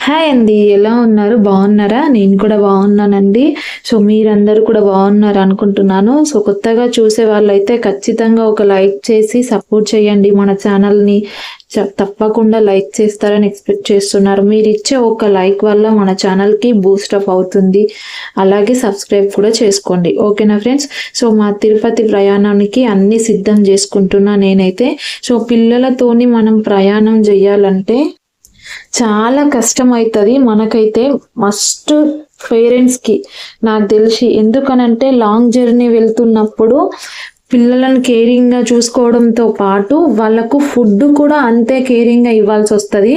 Hi అండి. ఎలా ఉన్నారు? బాగున్నారా? నేను కూడా బాగున్నానండి. సో మీరందరూ కూడా బాగున్నారు అనుకుంటున్నాను. సో కొత్తగా చూసే వాళ్ళైతే ఖచ్చితంగా ఒక లైక్ చేసి సపోర్ట్ చేయండి మన ఛానల్ని. తప్పకుండా లైక్ చేస్తారని ఎక్స్పెక్ట్ చేస్తున్నారు. మీరు ఇచ్చే ఒక లైక్ వల్ల మన ఛానల్కి బూస్టప్ అవుతుంది. అలాగే సబ్స్క్రైబ్ కూడా చేసుకోండి. ఓకేనా ఫ్రెండ్స్? సో మా తిరుపతి ప్రయాణానికి అన్ని సిద్ధం చేసుకుంటున్నా నేనైతే. సో పిల్లలతోని మనం ప్రయాణం చేయాలంటే చాలా కష్టం అవుతుంది మనకైతే, మస్ట్ పేరెంట్స్కి నాకు తెలిసి. ఎందుకనంటే లాంగ్ జర్నీ వెళ్తున్నప్పుడు పిల్లలను కేరింగ్గా చూసుకోవడంతో పాటు వాళ్ళకు ఫుడ్ కూడా అంతే కేరింగ్గా ఇవ్వాల్సి వస్తుంది.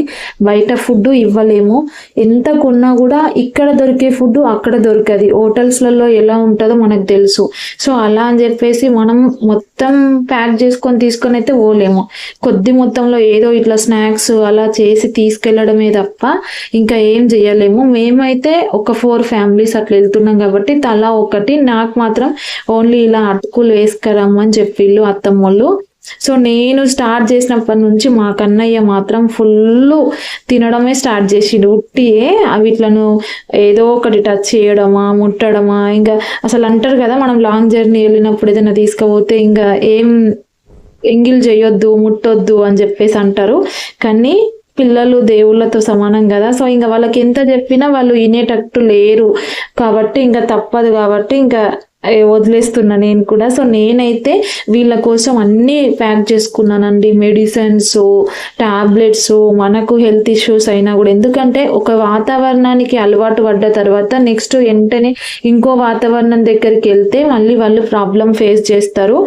బయట ఫుడ్ ఇవ్వలేము. ఎంత కొన్నా కూడా ఇక్కడ దొరికే ఫుడ్ అక్కడ దొరకది. హోటల్స్లలో ఎలా ఉంటుందో మనకు తెలుసు. సో అలా అని చెప్పేసి మనం మొత్తం ప్యాక్ చేసుకొని తీసుకొని అయితే పోలేము. కొద్ది మొత్తంలో ఏదో ఇట్లా స్నాక్స్ అలా చేసి తీసుకెళ్లడమే తప్ప ఇంకా ఏం చేయలేము. మేమైతే ఒక 4 ఫ్యామిలీస్ అట్లా వెళ్తున్నాం కాబట్టి తలా ఒకటి. నాకు మాత్రం ఓన్లీ ఇలా అటుకులు వేసుకురమ్మని చెప్పిళ్ళు అత్తమ్మోళ్ళు. సో నేను స్టార్ట్ చేసినప్పటి నుంచి మా కన్నయ్య మాత్రం ఫుల్ తినడమే స్టార్ట్ చేసిండు. ఉట్టియే అవిట్లను ఏదో ఒకటి టచ్ చేయడమా ముట్టడమా. ఇంకా అసలు అంటారు కదా, మనం లాంగ్ జర్నీ వెళ్ళినప్పుడు ఏదైనా తీసుకుపోతే ఇంకా ఏం ఎంగిల్ చేయొద్దు ముట్టొద్దు అని చెప్పేసి అంటారు. కానీ పిల్లలు దేవుళ్ళతో సమానం కదా. సో ఇంకా వాళ్ళకి ఎంత చెప్పినా వాళ్ళు వినేటట్టు లేరు కాబట్టి ఇంకా తప్పదు కాబట్టి ఇంకా వదిలేస్తున్నా నేను కూడా. సో నేనైతే వీళ్ళ కోసం అన్నీ ప్యాక్ చేసుకున్నానండి. మెడిసిన్స్, టాబ్లెట్స్, మనకు హెల్త్ ఇష్యూస్ అయినా కూడా. ఎందుకంటే ఒక వాతావరణానికి అలవాటు పడ్డ తర్వాత నెక్స్ట్ వెంటనే ఇంకో వాతావరణం దగ్గరికి వెళ్తే మళ్ళీ వాళ్ళు ప్రాబ్లం ఫేస్ చేస్తారు.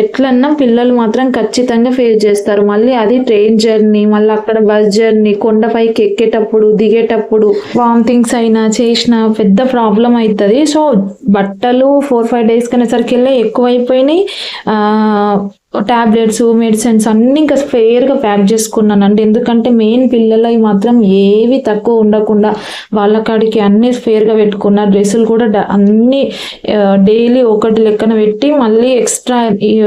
ఎట్లన్నా పిల్లలు మాత్రం ఖచ్చితంగా ఫేస్ చేస్తారు. మళ్ళీ అది ట్రైన్ జర్నీ, మళ్ళీ అక్కడ బస్ జర్నీ, కొండపైకి ఎక్కేటప్పుడు దిగేటప్పుడు వామిటింగ్స్ అయినా చేసిన పెద్ద ప్రాబ్లం అవుతుంది. సో బట్టలు 4-5 డేస్ కనేసరికి ఎక్కువైపోయినాయి. టాబ్లెట్స్, మెడిసిన్స్ అన్నీ ఇంకా ఫేర్గా ప్యాక్ చేసుకున్నానండి. ఎందుకంటే మెయిన్ పిల్లలవి మాత్రం ఏవి తక్కువ ఉండకుండా వాళ్ళ కాడికి అన్నీ ఫేర్గా పెట్టుకున్నా. డ్రెస్సులు కూడా అన్నీ డైలీ ఒకటి లెక్కన పెట్టి మళ్ళీ ఎక్స్ట్రా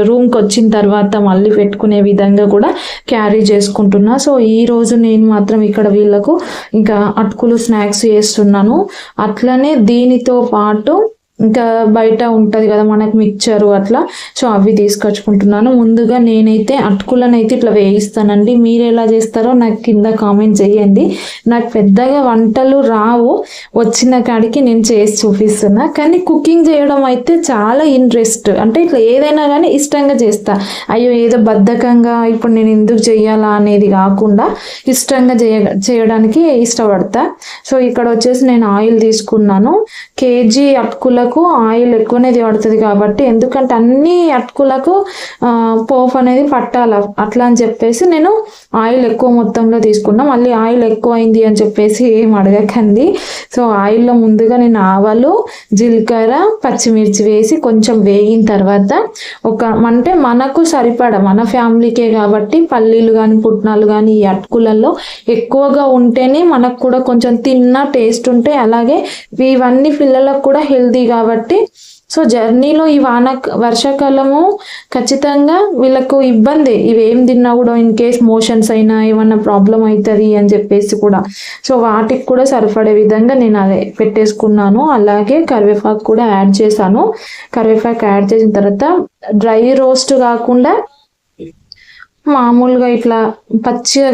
రూమ్కి వచ్చిన తర్వాత మళ్ళీ పెట్టుకునే విధంగా కూడా క్యారీ చేసుకుంటున్నా. సో ఈరోజు నేను మాత్రం ఇక్కడ వీళ్ళకు ఇంకా అటుకులు స్నాక్స్ చేస్తున్నాను. అట్లనే దీనితో పాటు ఇంకా బయట ఉంటుంది కదా మనకు మిక్చరు అట్లా. సో అవి తీసుకొచ్చుకుంటున్నాను. ముందుగా నేనైతే అటుకులను అయితే ఇట్లా వేయిస్తానండి. మీరు ఎలా చేస్తారో నాకు కింద కామెంట్ చేయండి. నాకు పెద్దగా వంటలు రావు, వచ్చిన కాడికి నేను చేసి చూపిస్తున్నా. కానీ కుకింగ్ చేయడం అయితే చాలా ఇంట్రెస్ట్. అంటే ఇట్లా ఏదైనా కానీ ఇష్టంగా చేస్తా. అయ్యో ఏదో బద్ధకంగా ఇప్పుడు నేను ఎందుకు చేయాలా అనేది కాకుండా ఇష్టంగా చేయడానికి ఇష్టపడతా. సో ఇక్కడ వచ్చేసి నేను ఆయిల్ తీసుకున్నాను. కేజీ అటుకులకు ఆయిల్ ఎక్కువనే పడుతుంది కాబట్టి, ఎందుకంటే అన్ని అటుకులకు పోపు అనేది పట్టాల అట్లా అని చెప్పేసి నేను ఆయిల్ ఎక్కువ మొత్తంలో తీసుకున్నా. మళ్ళీ ఆయిల్ ఎక్కువ అయింది అని చెప్పేసి ఏం అడగకండి. సో ఆయిల్లో ముందుగా నేను ఆవాలు, జీలకర్ర, పచ్చిమిర్చి వేసి కొంచెం వేగిన తర్వాత అంటే మనకు సరిపడా మన ఫ్యామిలీకే కాబట్టి పల్లీలు కానీ పుట్నాలు కానీ ఈ అటుకులలో ఎక్కువగా ఉంటేనే మనకు కూడా కొంచెం తిన్న టేస్ట్ ఉంటే, అలాగే ఇవన్నీ పిల్లలకు కూడా హెల్తీ కాబట్టి. సో జర్నీలో ఈ వర్షాకాలము ఖచ్చితంగా వీళ్ళకు ఇబ్బంది. ఇవేం తిన్నా కూడా ఇన్ కేస్ మోషన్స్ అయినా ఏమన్నా ప్రాబ్లం అవుతుంది అని చెప్పేసి కూడా. సో వాటికి కూడా సరిపడే విధంగా నేను అదే పెట్టేసుకున్నాను. అలాగే కరివేపాకు కూడా యాడ్ చేశాను. కరివేపాకు యాడ్ చేసిన తర్వాత డ్రై రోస్ట్ కాకుండా మామూలుగా ఇట్లా పచ్చిగా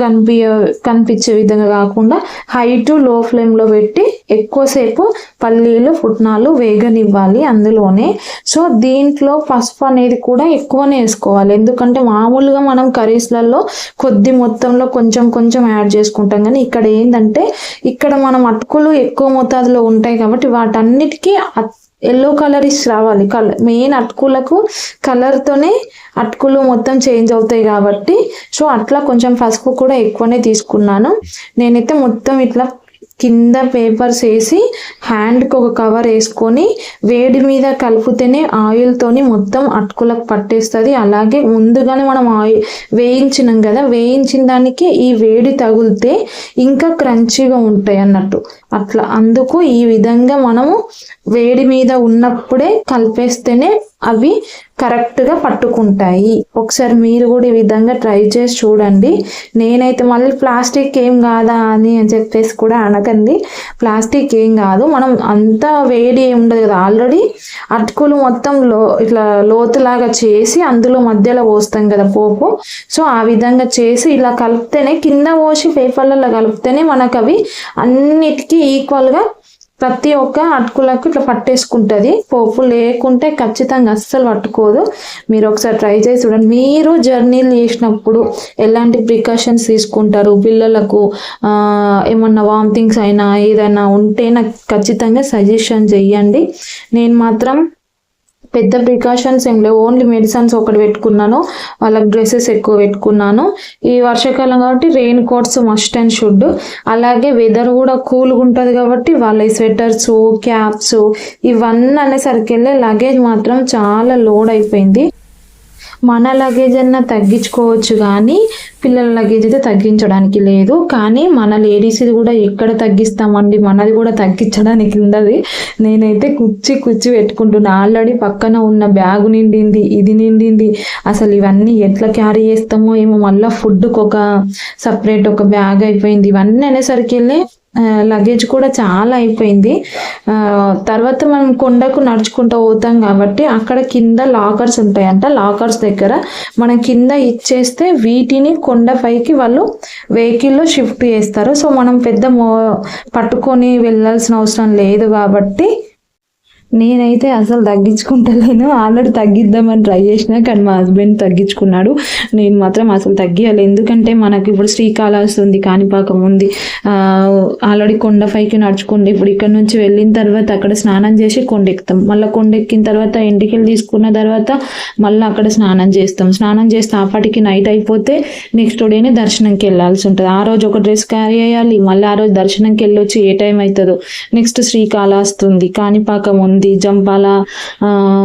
కనిపించే విధంగా కాకుండా హై టు లో ఫ్లేమ్లో పెట్టి ఎక్కువసేపు పల్లీలు, పుట్నాలు వేగనివ్వాలి అందులోనే. సో దీంట్లో పసుపు అనేది కూడా ఎక్కువనే వేసుకోవాలి. ఎందుకంటే మామూలుగా మనం కర్రీస్లలో కొద్ది మొత్తంలో కొంచెం కొంచెం యాడ్ చేసుకుంటాం. కానీ ఇక్కడ ఏంటంటే ఇక్కడ మనం అటుకులు ఎక్కువ మోతాదులో ఉంటాయి కాబట్టి వాటన్నిటికీ ఎల్లో కలర్ రావాలి. మెయిన్ అటుకులకు కలర్తోనే అటుకులు మొత్తం చేంజ్ అవుతాయి కాబట్టి. సో అట్లా కొంచెం పసుపు కూడా ఎక్కువనే తీసుకున్నాను. నేనైతే మొత్తం ఇట్లా కింద పేపర్స్ వేసి హ్యాండ్కి ఒక కవర్ వేసుకొని వేడి మీద కలిపితేనే ఆయిల్తోని మొత్తం అటుకులకు పట్టేస్తుంది. అలాగే ముందుగానే మనం ఆయిల్ వేయించినాం కదా, వేయించిన దానికి ఈ వేడి తగిలితే ఇంకా క్రంచీగా ఉంటాయి అన్నట్టు. అట్లా అందుకు ఈ విధంగా మనము వేడి మీద ఉన్నప్పుడే కలిపేస్తేనే అవి కరెక్ట్గా పట్టుకుంటాయి. ఒకసారి మీరు కూడా ఈ విధంగా ట్రై చేసి చూడండి. నేనైతే మళ్ళీ ప్లాస్టిక్ ఏం కాదా అని చెప్పేసి కూడా అనకండి, ప్లాస్టిక్ ఏం కాదు. మనం అంతా వేడి ఏమి ఉండదు కదా, ఆల్రెడీ అటుకులు మొత్తం ఇట్లా లోతులాగా చేసి అందులో మధ్యలో పోస్తాం కదా పోపు. సో ఆ విధంగా చేసి ఇలా కలిపితేనే, కింద పోసి పేపర్లలో కలిపితేనే మనకు అవి అన్నిటికీ ఈక్వల్గా ప్రతి ఒక్క అటుకులకు ఇట్లా పట్టేసుకుంటుంది పోపు, లేకుంటే ఖచ్చితంగా అస్సలు పట్టుకోదు. మీరు ఒకసారి ట్రై చేసి చూడండి. మీరు జర్నీలు చేసినప్పుడు ఎలాంటి ప్రికాషన్స్ తీసుకుంటారు, పిల్లలకు ఏమన్నా వామిటింగ్స్ అయినా ఏదైనా ఉంటే నాకు ఖచ్చితంగా సజెషన్ చెయ్యండి. నేను మాత్రం పెద్ద ప్రికాషన్స్ ఏం లేవు, ఓన్లీ మెడిసిన్స్ ఒకటి పెట్టుకున్నాను, వాళ్ళకి డ్రెస్సెస్ ఎక్కువ పెట్టుకున్నాను. ఈ వర్షాకాలం కాబట్టి rain coats must and should. అలాగే వెదర్ కూడా కూల్గా ఉంటుంది కాబట్టి వాళ్ళ స్వెటర్స్, క్యాప్స్ ఇవన్నీ అనేసరికి వెళ్ళే లగేజ్ మాత్రం చాలా లోడ్ అయిపోయింది. మన లగేజ్ అన్నా తగ్గించుకోవచ్చు కానీ పిల్లల లగేజ్ అయితే తగ్గించడానికి లేదు. కానీ మన లేడీస్ది కూడా ఎక్కడ తగ్గిస్తామండి, మనది కూడా తగ్గించడానికి ఉండదు. నేనైతే కుచ్చి పెట్టుకుంటున్నా. ఆల్రెడీ పక్కన ఉన్న బ్యాగు నిండింది, ఇది నిండింది. అసలు ఇవన్నీ ఎట్లా క్యారీ చేస్తామో ఏమో. మళ్ళీ ఫుడ్కి ఒక సపరేట్ ఒక బ్యాగ్ అయిపోయింది. ఇవన్నీ అనేసరికి వెళ్ళి లగేజ్ కూడా చాలా అయిపోయింది. తర్వాత మనం కొండకు నడుచుకుంటూ పోతాం కాబట్టి అక్కడ కింద లాకర్స్ ఉంటాయంట. లాకర్స్ దగ్గర మనం కింద ఇచ్చేస్తే వీటిని కొండపైకి వాళ్ళు వెహికల్లో షిఫ్ట్ చేస్తారు. సో మనం పెద్ద పట్టుకొని వెళ్ళాల్సిన అవసరం లేదు కాబట్టి నేనైతే అసలు తగ్గించుకుంటలేను. ఆల్రెడీ తగ్గిద్దామని ట్రై చేసినా కానీ మా హస్బెండ్ తగ్గించుకున్నాడు. నేను మాత్రం అసలు తగ్గియాలి. ఎందుకంటే మనకి ఇప్పుడు శ్రీకాళహస్తి ఉంది, కాణిపాకం ఉంది, ఆల్రెడీ కొండపైకి నడుచుకోండి. ఇప్పుడు ఇక్కడ నుంచి వెళ్ళిన తర్వాత అక్కడ స్నానం చేసి కొండ ఎక్కుతాం. మళ్ళీ కొండ ఎక్కిన తర్వాత ఎంటికలు తీసుకున్న తర్వాత మళ్ళీ అక్కడ స్నానం చేస్తాం. స్నానం చేస్తే ఆపాటికి నైట్ అయిపోతే నెక్స్ట్ డేనే దర్శనంకి వెళ్ళాల్సి ఉంటుంది. ఆ రోజు ఒక డ్రెస్ క్యారీ అయ్యాలి, మళ్ళీ ఆ రోజు దర్శనంకి వెళ్ళొచ్చి ఏ టైం అవుతుందో. నెక్స్ట్ శ్రీకాళహస్తి ఉంది, కాణిపాకం ఉంది, జంపాల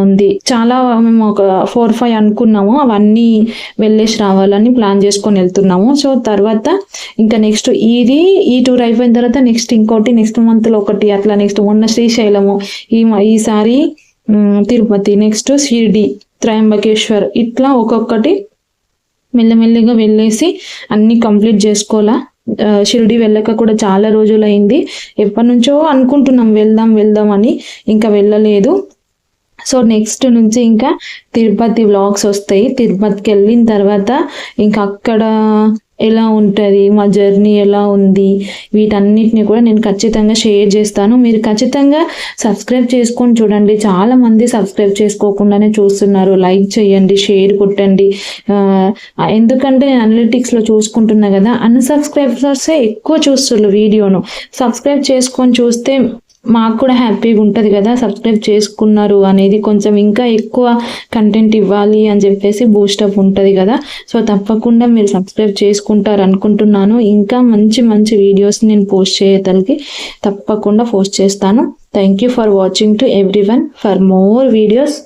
ఉంది. చాలా మేము ఒక 4-5 అనుకున్నాము. అవన్నీ వెళ్ళేసి రావాలని ప్లాన్ చేసుకొని వెళ్తున్నాము. సో తర్వాత ఇంకా నెక్స్ట్ ఈ టూర్ అయిపోయిన తర్వాత నెక్స్ట్ ఇంకోటి, నెక్స్ట్ మంత్లో ఒకటి, అట్లా నెక్స్ట్ మొన్న శ్రీశైలము, ఈసారి తిరుపతి, నెక్స్ట్ షిరిడి, త్రయంబకేశ్వర్, ఇట్లా ఒక్కొక్కటి మెల్లమెల్లగా వెళ్ళేసి అన్నీ కంప్లీట్ చేసుకోవాలా. షిరిడి వెళ్ళక కూడా చాలా రోజులు అయింది. ఎప్పటి నుంచో అనుకుంటున్నాం వెళ్దాం అని, ఇంకా వెళ్ళలేదు. సో నెక్స్ట్ నుంచి ఇంకా తిరుపతి వ్లాగ్స్ వస్తాయి. తిరుపతికి వెళ్ళిన తర్వాత ఇంకా అక్కడ ఎలా ఉంటుంది, మా జర్నీ ఎలా ఉంది, వీటన్నిటిని కూడా నేను ఖచ్చితంగా షేర్ చేస్తాను. మీరు ఖచ్చితంగా సబ్స్క్రైబ్ చేసుకొని చూడండి. చాలామంది సబ్స్క్రైబ్ చేసుకోకుండానే చూస్తున్నారు. లైక్ చేయండి, షేర్ కొట్టండి. ఎందుకంటే నేను అనలిటిక్స్లో చూసుకుంటున్నా కదా, అన్సబ్స్క్రైబర్సే ఎక్కువ చూస్తున్నారు వీడియోను. సబ్స్క్రైబ్ చేసుకొని చూస్తే మాకు కూడా హ్యాపీగా ఉంటుంది కదా, సబ్స్క్రైబ్ చేసుకున్నారు అనేది, కొంచెం ఇంకా ఎక్కువ కంటెంట్ ఇవ్వాలి అని చెప్పేసి బూస్టప్ ఉంటుంది కదా. సో తప్పకుండా మీరు సబ్స్క్రైబ్ చేసుకుంటారు అనుకుంటున్నాను. ఇంకా మంచి మంచి వీడియోస్ నేను పోస్ట్ చేయడానికి తప్పకుండా పోస్ట్ చేస్తాను. Thank you for watching to everyone. For more videos